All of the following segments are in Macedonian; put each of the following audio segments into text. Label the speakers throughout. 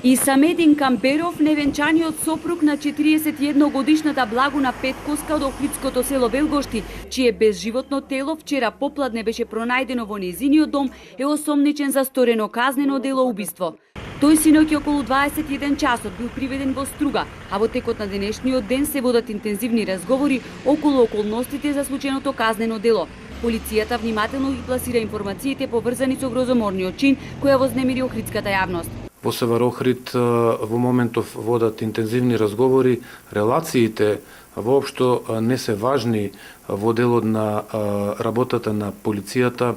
Speaker 1: Исамедин Камберов, невенчаниот сопруг на 41-годишната Благуна Петкоска од охридското село Велгошти, чие безживотно тело вчера попладне беше пронајдено во нејзиниот дом, е осомничен за сторено казнено дело убиство. Тој синоќ околу 21 часот бил приведен во Струга, а во текот на денешниот ден се водат интензивни разговори околу околностите за случајното казнено дело. Полицијата внимателно ги пласира информациите поврзани со грозоморниот чин која вознемири охридската јавност.
Speaker 2: Во Север Охрид во моментов водат интензивни разговори, релациите воопшто не се важни во делот на работата на полицијата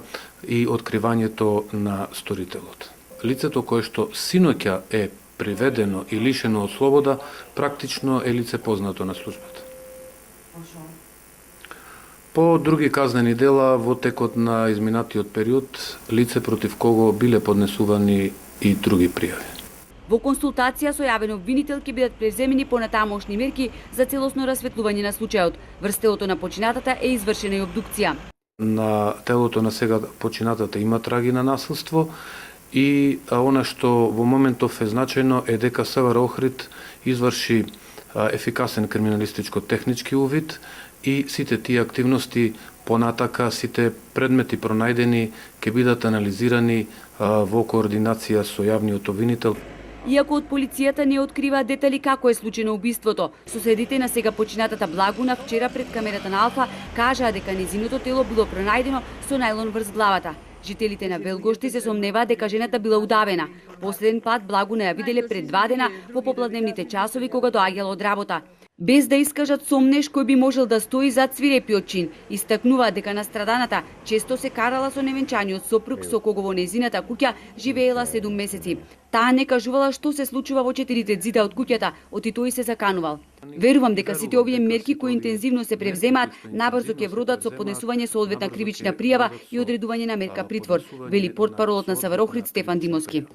Speaker 2: и откривањето на сторителот. Лицето кое што синоќа е приведено и лишено од слобода, практично е лице познато на службата. По други казнени дела во текот на изминатиот период, лице против кого биле поднесувани и други пријави.
Speaker 1: Во консултација со јавен обвинител ќе бидат преземени понатамошни мерки за целосно расветлување на случајот. Врз телото на починатата е извршена и обдукција.
Speaker 2: На телото на сега починатата има траги на насилство и она што во моментов е значајно е дека Север Охрид изврши ефикасен криминалистичко-технички увид и сите тие активности понатака, сите предмети пронајдени ќе бидат анализирани во координација со јавниот обвинител.
Speaker 1: Иако од полицијата не открива детали како е случено убиството, соседите на сега починатата Благуна вчера пред камерата на Алфа кажаа дека нејзиното тело било пронајдено со најлон врз главата. Жителите на Велгошти се сомневаат дека жената била удавена. Последен пат Благуна ја виделе пред 2 дена во попладневните часови кога доаѓала од работа. Без да искажат сомнеш кој би можел да стои зад свирепиот чин, истакнуваат дека настраданата често се карала со невенчаниот сопруг со кого во нејзината куќа живеела 7 месеци. Таа не кажувала што се случува во 4 ѕида од куќата, оти тој се заканувал. Верувам дека сите овие мерки кои интензивно се превземаат, набрзо ќе вродат со поднесување соодветна кривична пријава и одредување на мерка притвор, вели портпаролот на Север Охрид Стефан Димовски.